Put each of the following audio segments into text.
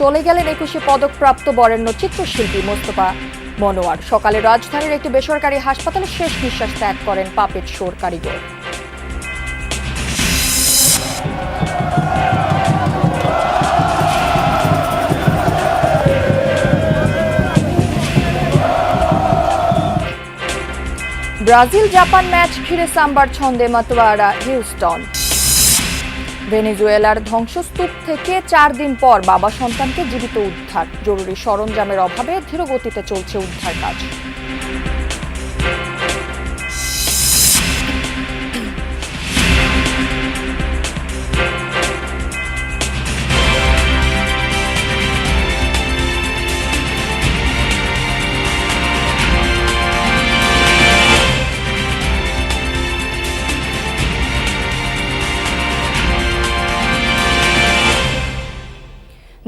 চলে গেলেন 21শে পদকপ্রাপ্ত বরেণ্য চিত্রশিল্পী মোস্তফা মনোয়ার। সকালে রাজধানীর একটি বেসরকারি হাসপাতালে শেষ নিঃশ্বাস ত্যাগ করেন পাপেট শোর কারিগর। ব্রাজিল জাপান ম্যাচ ঘিরে সাম্বার ছন্দে মাতোয়ারা হিউস্টন। ভেনেজুয়েলার ধ্বংসস্তূপ থেকে 4 দিন পর বাবা সন্তানকে জীবিত উদ্ধার। জরুরি সরঞ্জামের অভাবে ধীরগতিতে চলছে উদ্ধার কাজ।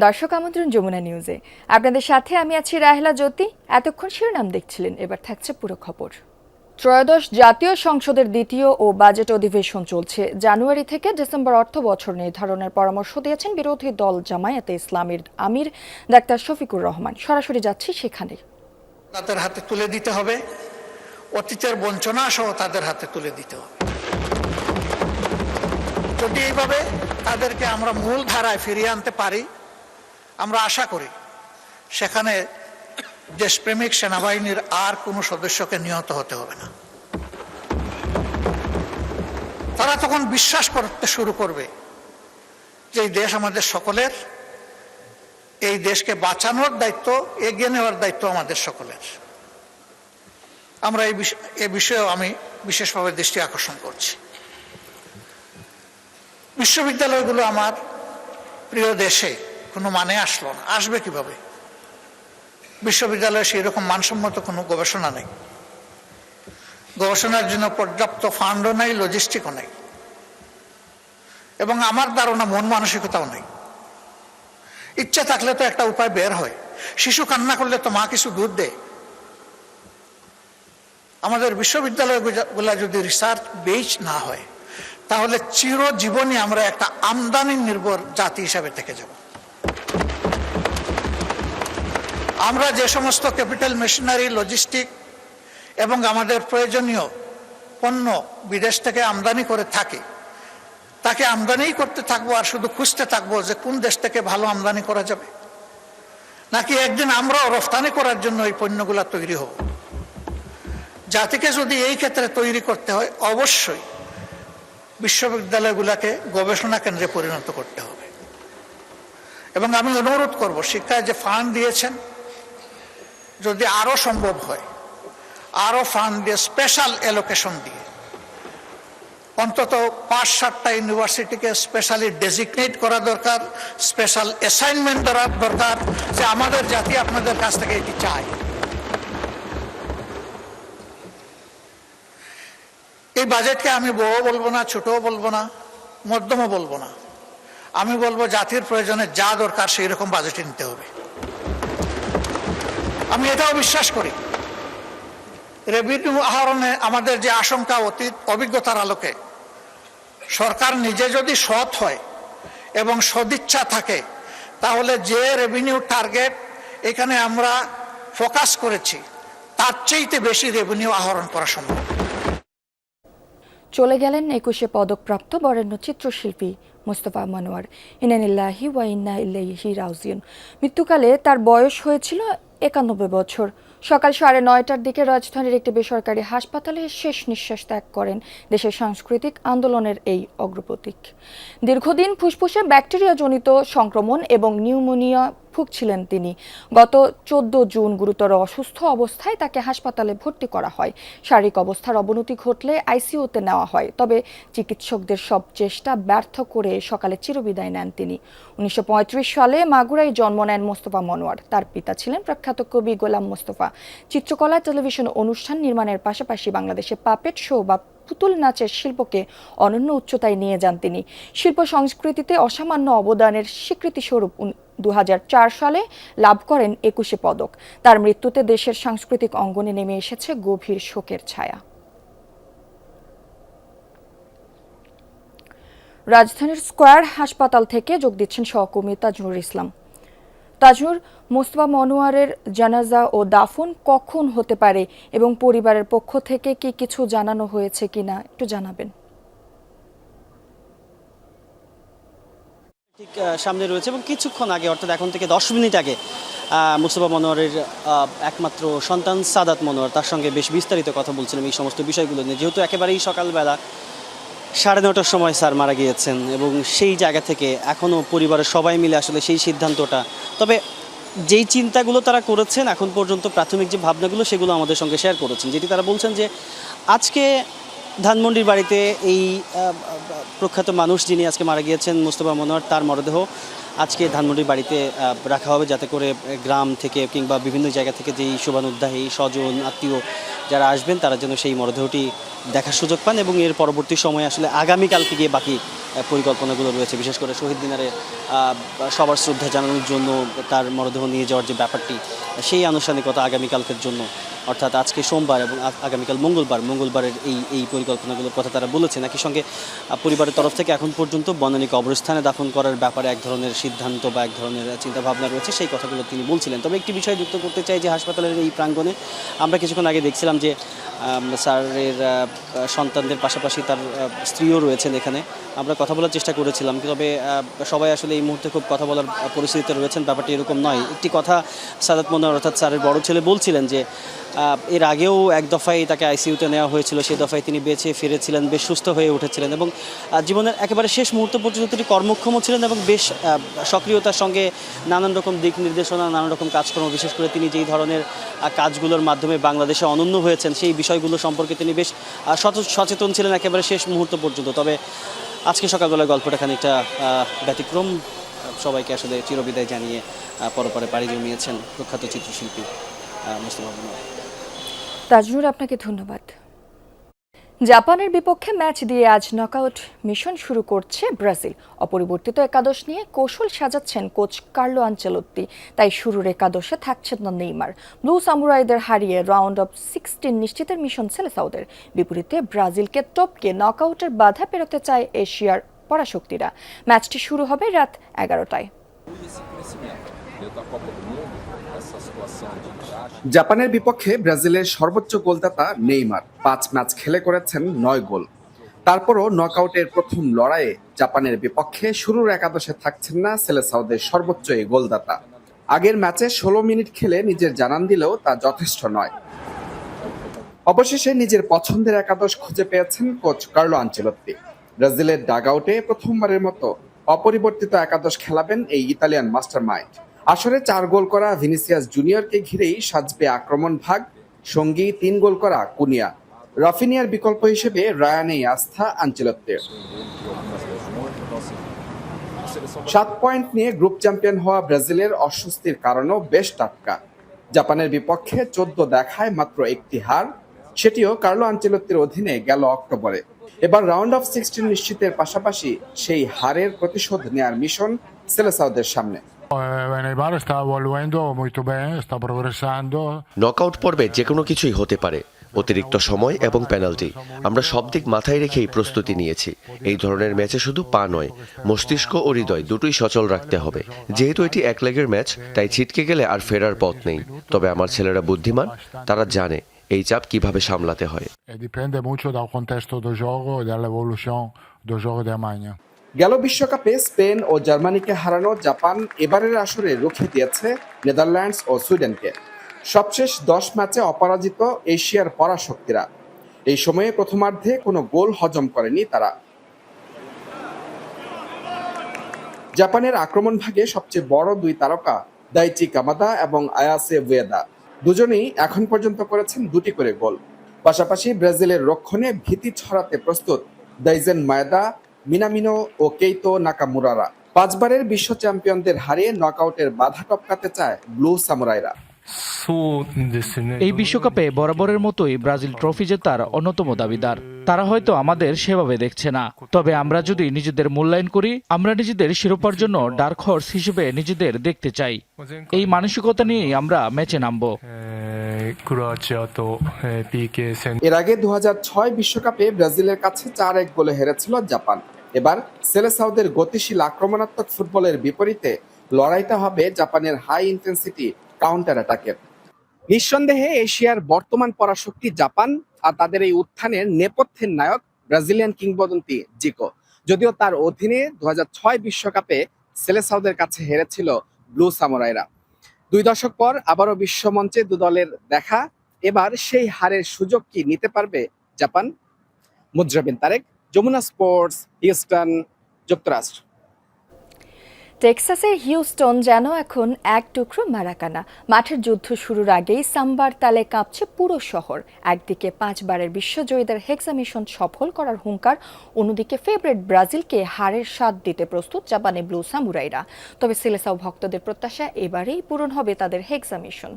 দর্শক আমন্ত্রণ যমুনা নিউজে, আপনাদের সাথে আমি আছি রাহেলা জ্যোতি। এতক্ষণ শিরোনাম দেখছিলেন, এবার থাকছে পুরো খবর। ত্রয়োদশ জাতীয় সংসদের দ্বিতীয় ও বাজেট অধিবেশন চলছে। জানুয়ারি থেকে ডিসেম্বর অর্থ বছর নির্ধারণের পরামর্শ দিয়েছেন বিরোধী দল জামায়াতে ইসলামীর আমির ডাক্তার শফিকুর রহমান। সরাসরি যাচ্ছি সেখানে। তাদের হাতে তুলে দিতে হবে, অতীতের বঞ্চনা সহ তাদের হাতে তুলে দিতে হবে। যদি এইভাবে তাদেরকে আমরা মূল ধারায় ফিরিয়ে আনতে পারি, আমরা আশা করি সেখানে দেশপ্রেমিক সেনাবাহিনীর আর কোনো সদস্যকে নিহত হতে হবে না। তারা তখন বিশ্বাস করতে শুরু করবে যে এই দেশ আমাদের সকলের, এই দেশকে বাঁচানোর দায়িত্ব, এগিয়ে নেওয়ার দায়িত্ব আমাদের সকলের। আমরা এই বিষয়েও আমি বিশেষভাবে দৃষ্টি আকর্ষণ করছি। বিশ্ববিদ্যালয়গুলো আমার প্রিয় দেশে কোনো মানে আসলো না, আসবে কিভাবে? বিশ্ববিদ্যালয়ে সেই রকম মানসম্মত কোনো গবেষণা নেই, গবেষণার জন্য পর্যাপ্ত ফান্ডও নেই, লজিস্টিকও নেই, এবং আমার ধারণা মন মানসিকতাও নেই। ইচ্ছা থাকলে তো একটা উপায় বের হয়। শিশু কান্না করলে তো মা কিছু দুধ দেয়। আমাদের বিশ্ববিদ্যালয়গুলা যদি রিসার্চ বেস না হয়, তাহলে চিরজীবনই আমরা একটা আমদানি নির্ভর জাতি হিসাবে থেকে যাব। আমরা যে সমস্ত ক্যাপিটাল মেশিনারি, লজিস্টিক এবং আমাদের প্রয়োজনীয় পণ্য বিদেশ থেকে আমদানি করে থাকি, তাকে আমদানিই করতে থাকবো আর শুধু খুঁজতে থাকবো যে কোন দেশ থেকে ভালো আমদানি করা যাবে, নাকি একদিন আমরাও রফতানি করার জন্য এই পণ্যগুলা তৈরি হব। জাতিকে যদি এই ক্ষেত্রে তৈরি করতে হয়, অবশ্যই বিশ্ববিদ্যালয়গুলোকে গবেষণা কেন্দ্রে পরিণত করতে হবে। এবং আমি অনুরোধ করব, শিক্ষায় যে ফান্ড দিয়েছেন, যদি আরো সম্ভব হয় আরো ফান্ড দিয়ে, স্পেশাল অ্যালোকেশন দিয়ে অন্তত 5-7টা ইউনিভার্সিটিকে স্পেশালি ডেজিগনেট করা দরকার, স্পেশাল অ্যাসাইনমেন্ট দেওয়ার দরকার যে আমাদের জাতি আপনাদের কাছ থেকে এটি চায়। এই বাজেটকে আমি বড় বলবো না, ছোটও বলবো না, মধ্যমও বলবো না। আমি বলবো জাতির প্রয়োজনে যা দরকার সেই রকম বাজেটে নিতে হবে। আমি এটাও বিশ্বাস করি, রেভিনিউ আহরণে আমাদের যে আশঙ্কা, অতীত অভিজ্ঞতার আলোকে সরকার নিজে যদি সৎ হয় এবং সদিচ্ছা থাকে, তাহলে যে রেভিনিউ টার্গেট এখানে আমরা ফোকাস করেছি, তার চেয়েতে বেশি রেভিনিউ আহরণ করা সম্ভব। চলে গেলেন 21শে পদকপ্রাপ্ত বরেণ্য চিত্রশিল্পী মোস্তফা মনোয়ার। ইন্নালিল্লাহি ওয়া ইন্না ইলাইহি রাজিউন। মৃত্যুকালে তার বয়স হয়েছিল 91 বছর। সকাল 9:30টার দিকে রাজধানীর একটি বেসরকারি হাসপাতালে শেষ নিঃশ্বাস ত্যাগ করেন দেশের সাংস্কৃতিক আন্দোলনের এই অগ্রপথিক। দীর্ঘদিন ফুসফুসে ব্যাকটেরিয়াজনিত সংক্রমণ এবং নিউমোনিয়া ভুগছিলেন তিনি। গত 14 জুন গুরুতর অসুস্থ অবস্থায় তাকে হাসপাতালে ভর্তি করা হয়। শারীরিক অবস্থার অবনতি ঘটলে আইসিইউতে নেওয়া হয়, তবে চিকিৎসকদের সব চেষ্টা ব্যর্থ করে সকালে চিরবিদায় নেন তিনি। 1935 সালে মাগুরায় জন্ম নেন মোস্তফা মনোয়ার। তার পিতা ছিলেন প্রখ্যাত কবি গোলাম মোস্তফা। চিত্রকলা, টেলিভিশন অনুষ্ঠান নির্মাণের পাশাপাশি বাংলাদেশে পাপেট শো বা পুতুল নাচের শিল্পকে অনন্য উচ্চতায় নিয়ে যান তিনি। শিল্প সংস্কৃতিতে অসামান্য অবদানের স্বীকৃতিস্বরূপ 2004 সালে লাভ করেন 21শে পদক। তার মৃত্যুতে দেশের সাংস্কৃতিক অঙ্গনে নেমে এসেছে গভীর শোকের ছায়া। রাজধানীর স্কয়ার হাসপাতাল থেকে যোগ দিচ্ছেন সহকর্মী তাজনুর ইসলাম। তাজনুর, মোস্তফা মনোয়ারের জানাজা ও দাফন কখন হতে পারে এবং পরিবারের পক্ষ থেকে কি কিছু জানানো হয়েছে কিনা একটু জানাবেন। ঠিক সামনে রয়েছে এবং কিছুক্ষণ আগে অর্থাৎ এখন থেকে 10 মিনিট আগে মোস্তফা মনোয়ারের একমাত্র সন্তান সাদাত মনোয়ার তার সঙ্গে বেশ বিস্তারিত কথা বলছিলাম এই সমস্ত বিষয়গুলো নিয়ে, যেহেতু একেবারেই সকালবেলা 9:30টার সময় স্যার মারা গিয়েছেন এবং সেই জায়গা থেকে এখনও পরিবারের সবাই মিলে আসলে সেই সিদ্ধান্তটা, তবে যেই চিন্তাগুলো তারা করেছেন এখন পর্যন্ত প্রাথমিক যে ভাবনাগুলো সেগুলো আমাদের সঙ্গে শেয়ার করেছেন, যেটি তারা বলছেন যে আজকে ধানমন্ডির বাড়িতে এই প্রখ্যাত মানুষ যিনি আজকে মারা গিয়েছেন মোস্তফা মনোয়ার, তার মরদেহ আজকে ধানমন্ডির বাড়িতে রাখা হবে, যাতে করে গ্রাম থেকে কিংবা বিভিন্ন জায়গা থেকে যেই শুভানুধ্যায়ী স্বজন আত্মীয় যারা আসবেন তারা যেন সেই মরদেহটি দেখার সুযোগ পান এবং এর পরবর্তী সময়ে আসলে আগামীকালকে গিয়ে বাকি পরিকল্পনাগুলো রয়েছে, বিশেষ করে শহীদ মিনারে সবার শ্রদ্ধা জানানোর জন্য তার মরদেহ নিয়ে যাওয়ার যে ব্যাপারটি, সেই আনুষ্ঠানিকতা আগামীকালকের জন্য, অর্থাৎ আজকে সোমবার এবং আগামীকাল মঙ্গলবারের এই পরিকল্পনাগুলোর কথা তারা বলেছেন। একই সঙ্গে পরিবারের তরফ থেকে এখন পর্যন্ত বনানী কবরস্থানে দাফন করার ব্যাপারে এক ধরনের সিদ্ধান্ত বা এক ধরনের চিন্তাভাবনা রয়েছে, সেই কথাগুলো তিনি বলছিলেন। তবে একটি বিষয় যুক্ত করতে চাই যে হাসপাতালের এই প্রাঙ্গণে আমরা কিছুক্ষণ আগে দেখছিলাম যে স্যারের সন্তানদের পাশাপাশি তার স্ত্রীও রয়েছেন এখানে, আমরা কথা বলার চেষ্টা করেছিলাম, তবে সবাই আসলে এই মুহূর্তে খুব কথা বলার পরিস্থিতিতে রয়েছেন, ব্যাপারটি এরকম নয়। একটি কথা সাদাত মনোয়ার অর্থাৎ স্যারের বড় ছেলে বলছিলেন যে এর আগেও এক দফায় তাকে আইসিইউতে নেওয়া হয়েছিল, সেই দফায় তিনি বেঁচে ফিরেছিলেন, বেশ সুস্থ হয়ে উঠেছিলেন এবং জীবনের একেবারে শেষ মুহূর্ত পর্যন্ত তিনি কর্মক্ষম ছিলেন এবং বেশ সক্রিয়তার সঙ্গে নানান রকম দিক নির্দেশনা, নানান রকম কাজকর্ম, বিশেষ করে তিনি যেই ধরনের কাজগুলোর মাধ্যমে বাংলাদেশে অনন্য হয়েছেন সেই বিষয়গুলো সম্পর্কে তিনি বেশ সচেতন ছিলেন একেবারে শেষ মুহূর্ত পর্যন্ত। তবে আজকে সকালবেলার গল্পটা খানিকটা ব্যতিক্রম, সবাইকে আসলে চিরবিদায় জানিয়ে পরপরে পাড়ি জমিয়েছেন প্রখ্যাত চিত্রশিল্পী মোস্তফা মনোয়ার। তাজনুর, আপনাকে ধন্যবাদ। জাপানের বিপক্ষে ম্যাচ দিয়ে আজ নকআউট মিশন শুরু করছে ব্রাজিল। অপরিবর্তিত একাদশ নিয়ে কৌশল সাজাচ্ছেন কোচ কার্লো আনচেলত্তি, তাই শুরুর একাদশে থাকছেন না নেইমার। ব্লু সামুরাইদের হারিয়ে রাউন্ড অফ 16 নিশ্চিতের মিশন সেলেসাওদের। বিপরীতে ব্রাজিলকে টপকে নকআউটের বাধা পেরোতে চায় এশিয়ার পরাশক্তিরা। ম্যাচটি শুরু হবে রাত 11টায়। জাপানের বিপক্ষে ব্রাজিলের সর্বোচ্চ গোলদাতা নেইমার 5 ম্যাচ খেলে করেছেন 9 গোল। তারপরও নকআউটের প্রথম লড়াইয়ে জাপানের বিপক্ষে শুরুর একাদশে থাকছেন না সেলেসাওদের সর্বোচ্চ এই গোলদাতা। আগের ম্যাচে 16 মিনিট খেলে নিজের জানান দিলেও তা যথেষ্ট নয়। অবশেষে নিজের পছন্দের একাদশ খুঁজে পেয়েছেন কোচ কার্লো আনচেলত্তি। ব্রাজিলের ডাগআউটে প্রথমবারের মতো অপরিবর্তিত একাদশ খেলাবেন এই ইতালিয়ান মাস্টারমাইন্ড। আসরে 4 গোল করা ভিনিসিয়াস জুনিয়রকে ঘিরেই সাজবে আক্রমণ ভাগ, সঙ্গী 3 গোল করা কুনিয়া। রাফিনিয়ার বিকল্প হিসেবে রায়ানেই আস্থা আনচেলত্তির। 7 পয়েন্ট নিয়ে গ্রুপ চ্যাম্পিয়ন হওয়া ব্রাজিলের অস্বস্তির কারণও বেশ টাটকা। জাপানের বিপক্ষে 14 দেখায় মাত্র একটি হার, সেটিও কার্লো আনচেলত্তির অধীনে গেল অক্টোবরে। এবার রাউন্ড অফ 16 নিশ্চিতের পাশাপাশি সেই হারের প্রতিশোধ নেয়ার মিশন সেলেসাওদের সামনে। নকআউট পর্বে যে কোনো কিছুই হতে পারে, অতিরিক্ত সময় এবং পেনাল্টি। আমরা সব দিক মাথায় রেখেই প্রস্তুতি নিয়েছি। এই ধরনের ম্যাচে শুধু পা নয়, মস্তিষ্ক ও হৃদয় দুটোই সচল রাখতে হবে। যেহেতু এটি এক লেগের ম্যাচ, তাই ছিটকে গেলে আর ফেরার পথ নেই। তবে আমার ছেলেরা বুদ্ধিমান, তারা জানে এই চাপ কিভাবে সামলাতে হয়। গেল বিশ্বকাপে স্পেন ও জার্মানিকে হারানো জাপান এবারের আসরে রুখে দিয়েছে নেদারল্যান্ডস ও সুইডেনকে। সবশেষ 10 ম্যাচে অপরাজিত এশিয়ার পরাশক্তিরা। এই সময়ে প্রথমার্ধে কোনো গোল হজম করেনি তারা। জাপানের আক্রমণ ভাগে সবচেয়ে বড় 2 তারকা দাইচি কামাদা এবং আয়াসে উয়েদা, দুজনেই এখন পর্যন্ত করেছেন 2টি করে গোল। পাশাপাশি ব্রাজিলের রক্ষণে ভীতি ছড়াতে প্রস্তুত দাইজেন মায়েদা, মিনামিনো ও কেইতো নাকামুরারা। 5 বারের বিশ্ব চ্যাম্পিয়নদের হারিয়ে নকআউটের বাধা টপকাতে চায় ব্লু সামুরাইরা। এই বিশ্বকাপে বরাবরের মতোই ব্রাজিল ট্রফি জেতার অন্যতম দাবিদার। তারা হয়তো আমাদের সেভাবে দেখছে না, তবে আমরা যদি নিজেদের মূল্যায়ন করি, আমরা নিজেদের শিরোপার জন্য ডার্ক হর্স হিসেবে নিজেদের দেখতে চাই। এই মানসিকতা নিয়েই আমরা ম্যাচে নামব। এর আগে 2006 বিশ্বকাপে ব্রাজিলের কাছে 4-1 গোলে হেরেছিল জাপান। এবার সেলেসাওদের গতিশীল আক্রমণাত্মক ফুটবলের বিপরীতে লড়াইটা হবে জাপানের হাই ইন্টেন্সিটি কাউন্টার অ্যাটাকের। নিঃসন্দেহে এশিয়ার বর্তমান পরাশক্তি জাপান, আর তাদের এই উত্থানের নেপথ্যের নায়ক ব্রাজিলিয়ান কিংবদন্তি জিকো। যদিও তার অধীনে 2006 বিশ্বকাপে সেলেসাওদের কাছে হেরেছিল ব্লু সামুরাইরা। 2 দশক পর আবারও বিশ্বমঞ্চে দু দলের দেখা। এবার সেই হারের সুযোগ কি নিতে পারবে Japan? Mujrabin Tarek, Jamuna sports, Houston, যুক্তরাষ্ট্র। টেক্সাসের হিউস্টন যেন এখন এক টুকরো মারাকানা। মাঠের যুদ্ধ শুরুর আগেই সাম্বার তালে কাঁপছে পুরো শহর। একদিকে 5 বারের বিশ্বজয়ীদের হেক্সা মিশন সফল করার হুঙ্কার, অন্যদিকে ফেভারিট ব্রাজিলকে হারের স্বাদ দিতে প্রস্তুত জাপানে ব্লু সামুরাইরা। তবে সেলেসাও ভক্তদের প্রত্যাশা, এবারেই পূরণ হবে তাদের হেক্সা মিশন।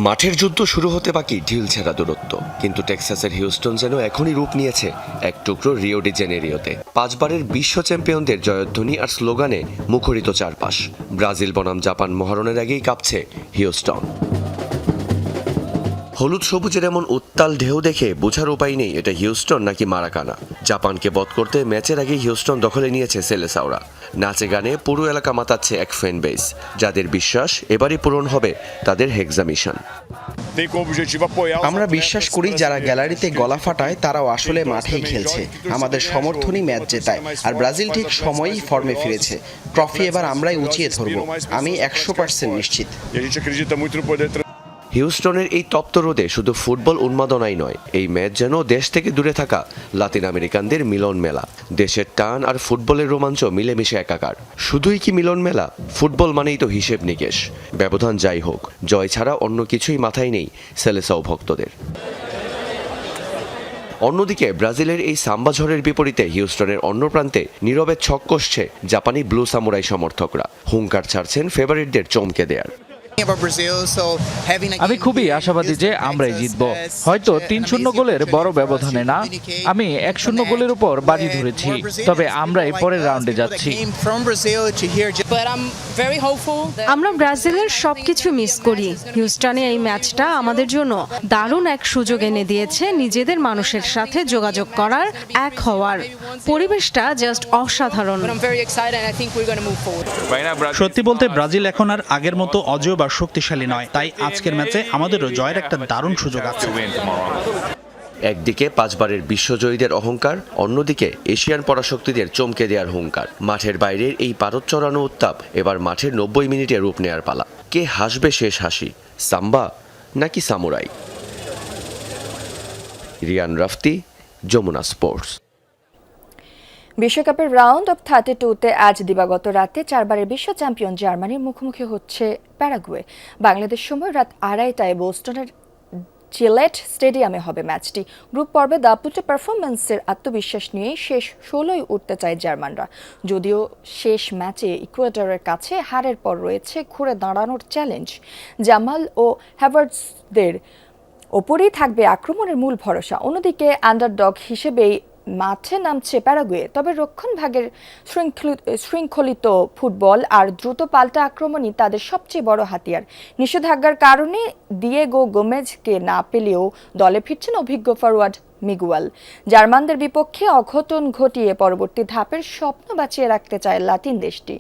মাঠের যুদ্ধ শুরু হতে বাকি ঢিল ছেঁড়া দূরত্ব, কিন্তু টেক্সাসের হিউস্টন যেন এখনই রূপ নিয়েছে এক টুকরো রিও ডি জেনেরিওতে। 5 বারের বিশ্ব চ্যাম্পিয়নদের জয়ধ্বনি আর স্লোগানে মুখরিত চারপাশ। ব্রাজিল বনাম জাপান মহারণের আগেই কাঁপছে হিউস্টন। হলুদ সবুজের এমন উত্তাল ঢেউ দেখে বোঝার উপায় নেই এটা হিউস্টন নাকি মারাকানা। জাপানকে বধ করতে ম্যাচের আগেই হিউস্টন দখলে নিয়েছে সেলেসাওরা। নাচে গানে পুরো এলাকা মাতাচ্ছে এক ফ্যান বেস, যাদের বিশ্বাস এবারই পূরণ হবে তাদের হেক্সা মিশন। আমরা বিশ্বাস করি যারা গ্যালারিতে গলা ফাটায় তারাও আসলে মাঠেই খেলছে। আমাদের সমর্থনই ম্যাচ জেতায়, আর ব্রাজিল ঠিক সময়েই ফর্মে ফিরেছে। ট্রফি এবার আমরাই উঁচিয়ে ধরবো, আমি 100% নিশ্চিত। হিউস্টনের এই তপ্ত রোদে শুধু ফুটবল উন্মাদনাই নয়, এই ম্যাচ যেন দেশ থেকে দূরে থাকা লাতিন আমেরিকানদের মিলন মেলা। দেশের টান আর ফুটবলের রোমাঞ্চ মিলেমিশে একাকার। শুধুই কি মিলন মেলা? ফুটবল মানেই তো হিসেব নিকেশ। ব্যবধান যাই হোক, জয় ছাড়া অন্য কিছুই মাথায় নেই সেলেসাও ভক্তদের। অন্যদিকে ব্রাজিলের এই সাম্বা ঝড়ের বিপরীতে হিউস্টনের অন্য প্রান্তে নীরবে ছক কষছে জাপানি ব্লু সামুরাই সমর্থকরা। হুঙ্কার ছাড়ছেন ফেভারিটদের চমকে দেয়ার। আমি খুবই আশাবাদী যে আমরাই জিতব, হয়তো 3-0 গোলের বড় ব্যবধানে না। আমি 1-0 গোলের উপর বাজি ধরেছি, তবে আমরাই পরের রাউন্ডে যাচ্ছি। আমরা ব্রাজিলের সবকিছু মিস করি। হিউস্টনে এই ম্যাচটা আমাদের জন্য দারুণ এক সুযোগ এনে দিয়েছে নিজেদের মানুষের সাথে যোগাযোগ করার, এক হওয়ার। পরিবেশটা জাস্ট অসাধারণ। সত্যি বলতে ব্রাজিল এখন আর আগের মতো অজেয় বা শক্তিশালী নয়, তাই আজকের ম্যাচে আমাদেরও জয়ের একটা দারুণ সুযোগ আছে। একদিকে 5 বারের বিশ্বজয়ীদের অহংকার, অন্যদিকে এশিয়ান পরাশক্তিদের চমকে দেওয়ার হুঙ্কার। মাঠের বাইরের এই পারদ চড়ানো উত্তাপ এবার মাঠের 90 মিনিটে রূপ নেয়ার পালা। কে হাসবে শেষ হাসি, সাম্বা নাকি সামুরাই? রিয়ান রাফতি, যমুনা স্পোর্টস। বিশ্বকাপের রাউন্ড অফ 32-তে আজ দিবাগত রাতে 4 বারের বিশ্ব চ্যাম্পিয়ন জার্মানির মুখোমুখি হচ্ছে প্যারাগুয়ে। বাংলাদেশ সময় রাত 2:30টায় বোস্টনের জিলেট স্টেডিয়ামে হবে ম্যাচটি। গ্রুপ পর্বে দাপুটে পারফরম্যান্সের আত্মবিশ্বাস নিয়েই শেষ 16য় উঠতে চায় জার্মানরা। যদিও শেষ ম্যাচে ইকুয়েডরের কাছে হারের পর রয়েছে ঘুরে দাঁড়ানোর চ্যালেঞ্জ। জামাল ও হ্যাভার্টজদের ওপরেই থাকবে আক্রমণের মূল ভরসা। অন্যদিকে আন্ডারডগ হিসেবেই মাঠে নামছে প্যারাগুয়ে। তবে রক্ষণভাগের শৃঙ্খলিত ফুটবল আর দ্রুত পাল্টা আক্রমণই তাদের সবচেয়ে বড় হাতিয়ার। নিষেধাজ্ঞার কারণে দিয়েগো গোমেজকে না পেলেও দলে ফিরছেন অভিজ্ঞ ফরওয়ার্ড মিগুয়েল। জার্মানদের বিপক্ষে অঘটন ঘটিয়ে পরবর্তী ধাপের স্বপ্ন বাঁচিয়ে রাখতে চায় লাতিন দেশটি।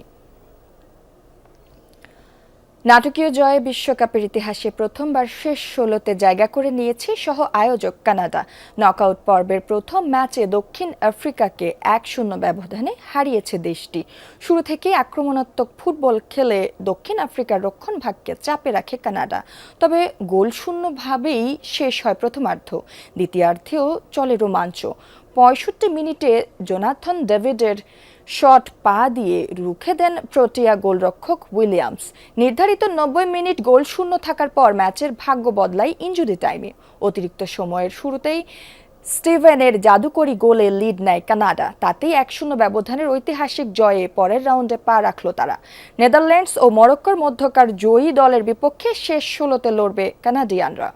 নাটকীয় জয়ে বিশ্বকাপের ইতিহাসে প্রথমবার শেষ 16তে জায়গা করে নিয়েছে সহ আয়োজক কানাডা। নকআউট পর্বের প্রথম ম্যাচে দক্ষিণ আফ্রিকাকে 1-0 ব্যবধানে হারিয়েছে দেশটি। শুরু থেকেই আক্রমণাত্মক ফুটবল খেলে দক্ষিণ আফ্রিকার রক্ষণভাগকে চাপে রাখে কানাডা। তবে গোলশূন্যভাবেই শেষ হয় প্রথমার্ধ। দ্বিতীয়ার্ধেও চলে রোমাঞ্চ। 65 মিনিটে জোনাথন ডেভিডের শট পা দিয়ে রুখে দেন প্রোটিয়া গোলরক্ষক উইলিয়ামস। নির্ধারিত 90 মিনিট গোলশূন্য থাকার পর ম্যাচের ভাগ্য বদলায় ইনজুরি টাইমে। অতিরিক্ত সময়ের শুরুতেই স্টিভেনের জাদুকরি গোলে লিড নেয় কানাডা। তাতেই 1-0 ব্যবধানের ঐতিহাসিক জয়ে পরের রাউন্ডে পা রাখল তারা। নেদারল্যান্ডস ও মরক্কোর মধ্যকার জয়ী দলের বিপক্ষে শেষ 16তে লড়বে কানাডিয়ানরা।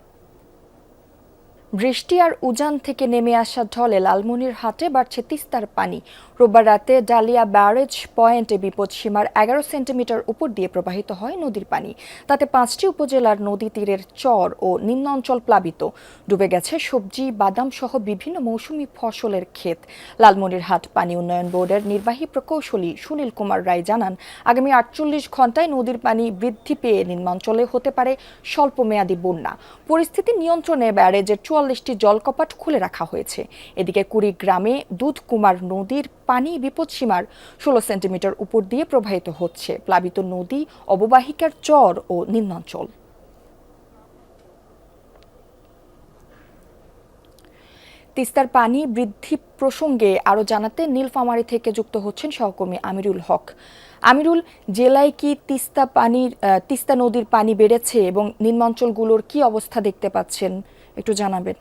বৃষ্টি আর উজান থেকে নেমে আসা ঢলে লালমনিরহাটে বাড়ছে তিস্তার পানি। রোববার রাতে ডালিয়া ব্যারেজ পয়েন্টে বিপদসীমার 11 সেন্টিমিটার উপর দিয়ে প্রবাহিত হয় নদীর পানি। তাতে 5টি উপজেলার নদী তীরের চর ও নিম্ন অঞ্চল প্লাবিত। ডুবে গেছে সবজি, বাদাম সহ বিভিন্ন মৌসুমী ফসলের ক্ষেত। লালমনিরহাট পানি উন্নয়ন বোর্ডের নির্বাহী প্রকৌশলী সুনীল কুমার রায় জানান, আগামী 48 ঘন্টায় নদীর পানি বৃদ্ধি পেয়ে নিম্নাঞ্চলে হতে পারে স্বল্পমেয়াদী বন্যা। পরিস্থিতি নিয়ন্ত্রণে ব্যারেজের 44টি জলকপাট খুলে রাখা হয়েছে। এদিকে কুড়িগ্রামে দুধকুমার নদীর পানি বিপদসীমার 16 সেন্টিমিটার উপর দিয়ে প্রবাহিত হচ্ছে। প্লাবিত নদী, অববাহিকার চর ও নিম্নাঞ্চল। তিস্তার পানি বৃদ্ধি প্রসঙ্গে আরও জানাতে নীলফামারী থেকে যুক্ত হচ্ছেন সহকর্মী আমিরুল হক। আমিরুল, জেলায় কি তিস্তা নদীর পানি বেড়েছে এবং নিম্নাঞ্চলগুলোর কি অবস্থা দেখতে পাচ্ছেন, একটু জানাবেন।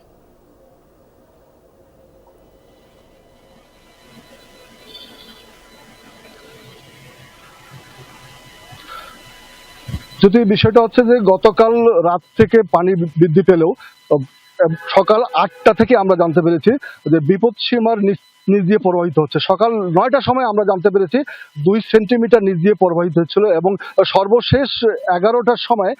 যদি বিষয়টা হচ্ছে যে গতকাল রাত থেকে পানি বৃদ্ধি পেলেও সকাল 8টা থেকে আমরা জানতে পেরেছি যে বিপদসীমার নিচ দিয়ে প্রবাহিত হচ্ছে। সকাল 9টার সময় আমরা জানতে পেরেছি 2 সেন্টিমিটার নিচ দিয়ে প্রবাহিত হচ্ছিল এবং সর্বশেষ 11টার সময়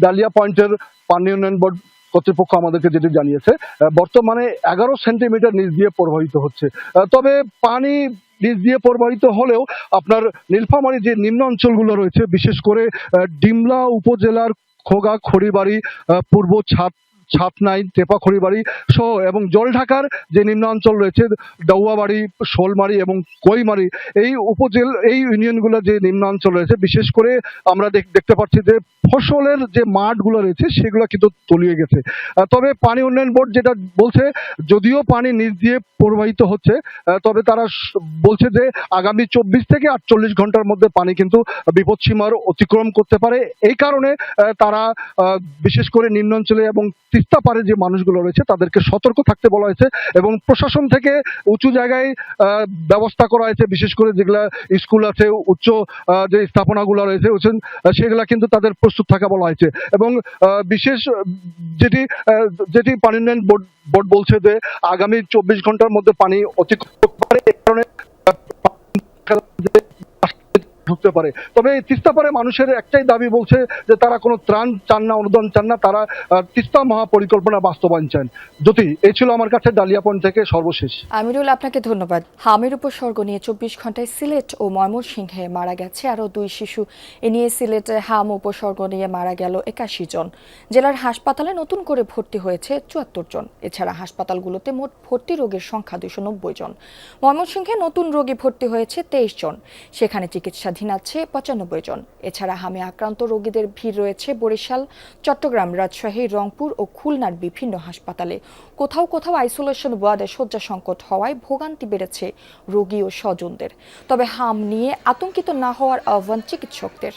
ডালিয়া পয়েন্টের পানি উন্নয়ন বোর্ড কর্তৃপক্ষ আমাদেরকে যেটি জানিয়েছে, বর্তমানে 11 সেন্টিমিটার নিচ দিয়ে প্রবাহিত হচ্ছে। তবে পানি নিচ দিয়ে প্রবাহিত হলেও আপনার নীলফামারী যে নিম্ন অঞ্চলগুলো রয়েছে, বিশেষ করে ডিমলা উপজেলার খোগা, খড়িবাড়ি, পূর্ব ছাতনাই, টেপা খড়িবাড়ি সহ এবং জলঢাকার যে নিম্ন অঞ্চল রয়েছে, ডাউয়াবাড়ি, শোলমারি এবং কৈমারি, এই ইউনিয়নগুলো যে নিম্ন অঞ্চল রয়েছে, বিশেষ করে আমরা দেখতে পাচ্ছি যে ফসলের যে মাঠগুলো রয়েছে সেগুলো কিন্তু তলিয়ে গেছে। তবে পানি উন্নয়ন বোর্ড যেটা বলছে, যদিও পানি নিচ দিয়ে প্রবাহিত হচ্ছে, তবে তারা বলছে যে আগামী 24 থেকে 48 ঘন্টার মধ্যে পানি কিন্তু বিপদসীমার অতিক্রম করতে পারে। এই কারণে তারা বিশেষ করে নিম্ন অঞ্চলে এবং তিস্তা পারে যে মানুষগুলো রয়েছে তাদেরকে সতর্ক থাকতে বলা হয়েছে এবং প্রশাসন থেকে উঁচু জায়গায় ব্যবস্থা করা হয়েছে। বিশেষ করে যেগুলা স্কুল আছে, উচ্চ যে স্থাপনাগুলো রয়েছে সেগুলা কিন্তু তাদের প্রস্তুত থাকা বলা হয়েছে। এবং বিশেষ যেটি পানি উন্নয়ন বোর্ড বলছে যে আগামী 24 ঘন্টার মধ্যে পানি অতিক্রম করতে পারে, এই কারণে ঢুকতে পারে। তবে তিস্তা পারে মানুষের একটাই দাবি, বলছে যে তারা কোনো ত্রাণ চান না, অনুদান চান না, তারা তিস্তা মহাপরিকল্পনা বাস্তবায়ন চান। জ্যোতি, এই ছিল আমার কাছে ডালিয়া পয়েন্ট থেকে সর্বশেষ। আমিরুল, আপনাকে ধন্যবাদ। হামের উপসর্গ নিয়ে 24 ঘন্টায় সিলেট ও ময়মনসিংহে মারা গেছে আরও 2 শিশু। এ নিয়ে সিলেটে হাম উপসর্গ নিয়ে মারা গেল 81 জন। জেলার হাসপাতালে নতুন করে ভর্তি হয়েছে 74 জন। এছাড়া হাসপাতালগুলোতে মোট ভর্তি রোগীর সংখ্যা 290 জন। ময়মনসিংহে নতুন রোগী ভর্তি হয়েছে 23 জন, সেখানে চিকিৎসা আছে 95 জন। এছাড়া হামে আক্রান্ত রোগীদের ভিড় রয়েছে বরিশাল, চট্টগ্রাম, রাজশাহী, রংপুর ও খুলনার বিভিন্ন হাসপাতালে। কোথাও কোথাও আইসোলেশন ওয়ার্ডে শয্যা সংকট হওয়ায় ভোগান্তি বেড়েছে রোগী ও স্বজনদের। তবে হাম নিয়ে আতঙ্কিত না হওয়ার আহ্বান চিকিৎসকদের।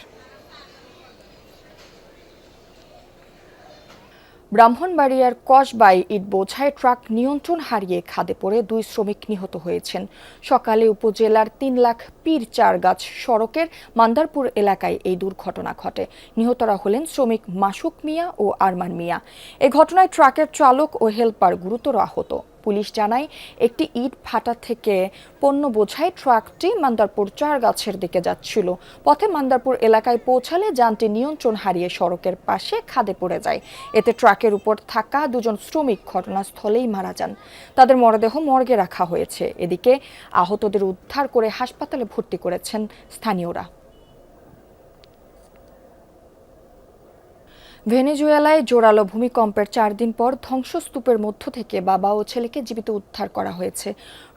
ব্রাহ্মণবাড়িয়ার কসবাই ইট বোঝাই ট্রাক নিয়ন্ত্রণ হারিয়ে খাদে পড়ে 2 শ্রমিক নিহত হয়েছেন। সকালে উপজেলার 3 লাখ পীর চারগাছ সড়কের মান্দারপুর এলাকায় এই দুর্ঘটনা ঘটে। নিহতরা হলেন শ্রমিক মাসুক মিয়া ও আরমান মিয়া। এই ঘটনায় ট্রাকের চালক ও হেলপার গুরুতর আহত। পুলিশ জানায়, একটি ইট ভাটা থেকে পণ্য বোঝাই ট্রাকটি মান্দারপুর চারগাছের দিকে যাচ্ছিল। পথে মান্দারপুর এলাকায় পৌঁছালে যানটি নিয়ন্ত্রণ হারিয়ে সড়কের পাশে খাদে পড়ে যায়। এতে ট্রাকের উপর থাকা 2 জন শ্রমিক ঘটনাস্থলেই মারা যান। তাদের মরদেহ মর্গে রাখা হয়েছে। এদিকে আহতদের উদ্ধার করে হাসপাতালে ভর্তি করেছেন স্থানীয়রা। ভেনেজুয়েলায় জোরালো ভূমিকম্পের 4 দিন পর ধ্বংসস্তূপের মধ্য থেকে বাবা ও ছেলেকে জীবিত উদ্ধার করা হয়েছে।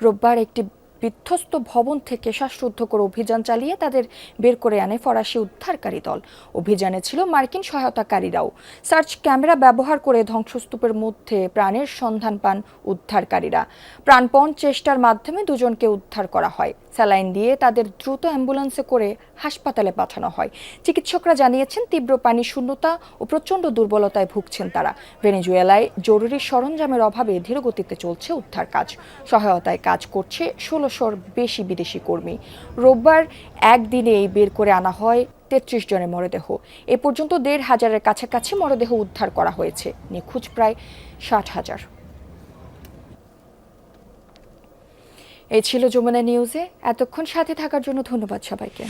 রোববার একটি বিধ্বস্ত ভবন থেকে শ্বাসরুদ্ধকর অভিযান চালিয়ে তাদের বের করে আনে ফরাসি উদ্ধারকারী দল। অভিযানে ছিল মার্কিন সহায়তাকারীরাও। সার্চ ক্যামেরা ব্যবহার করে ধ্বংসস্তূপের মধ্যে প্রাণের সন্ধান পান উদ্ধারকারীরা। প্রাণপণ চেষ্টার মাধ্যমে 2 জনকে উদ্ধার করা হয়। স্যালাইন দিয়ে তাদের দ্রুত অ্যাম্বুলেন্সে করে হাসপাতালে পাঠানো হয়। চিকিৎসকরা জানিয়েছেন, তীব্র পানি শূন্যতা ও প্রচণ্ড দুর্বলতায় ভুগছেন তারা। ভেনেজুয়েলায় জরুরি সরঞ্জামের অভাবে ধীরগতিতে চলছে উদ্ধার কাজ। সহায়তায় কাজ করছে 1600-র বেশি বিদেশি কর্মী। রোববার একদিনেই বের করে আনা হয় 33 জনের মরদেহ। এ পর্যন্ত 1,500-এর কাছাকাছি মরদেহ উদ্ধার করা হয়েছে, নিখোঁজ প্রায় 60,000। এই ছিল যমুনা নিউজে। এতক্ষণ সাথে থাকার জন্য ধন্যবাদ সবাইকে।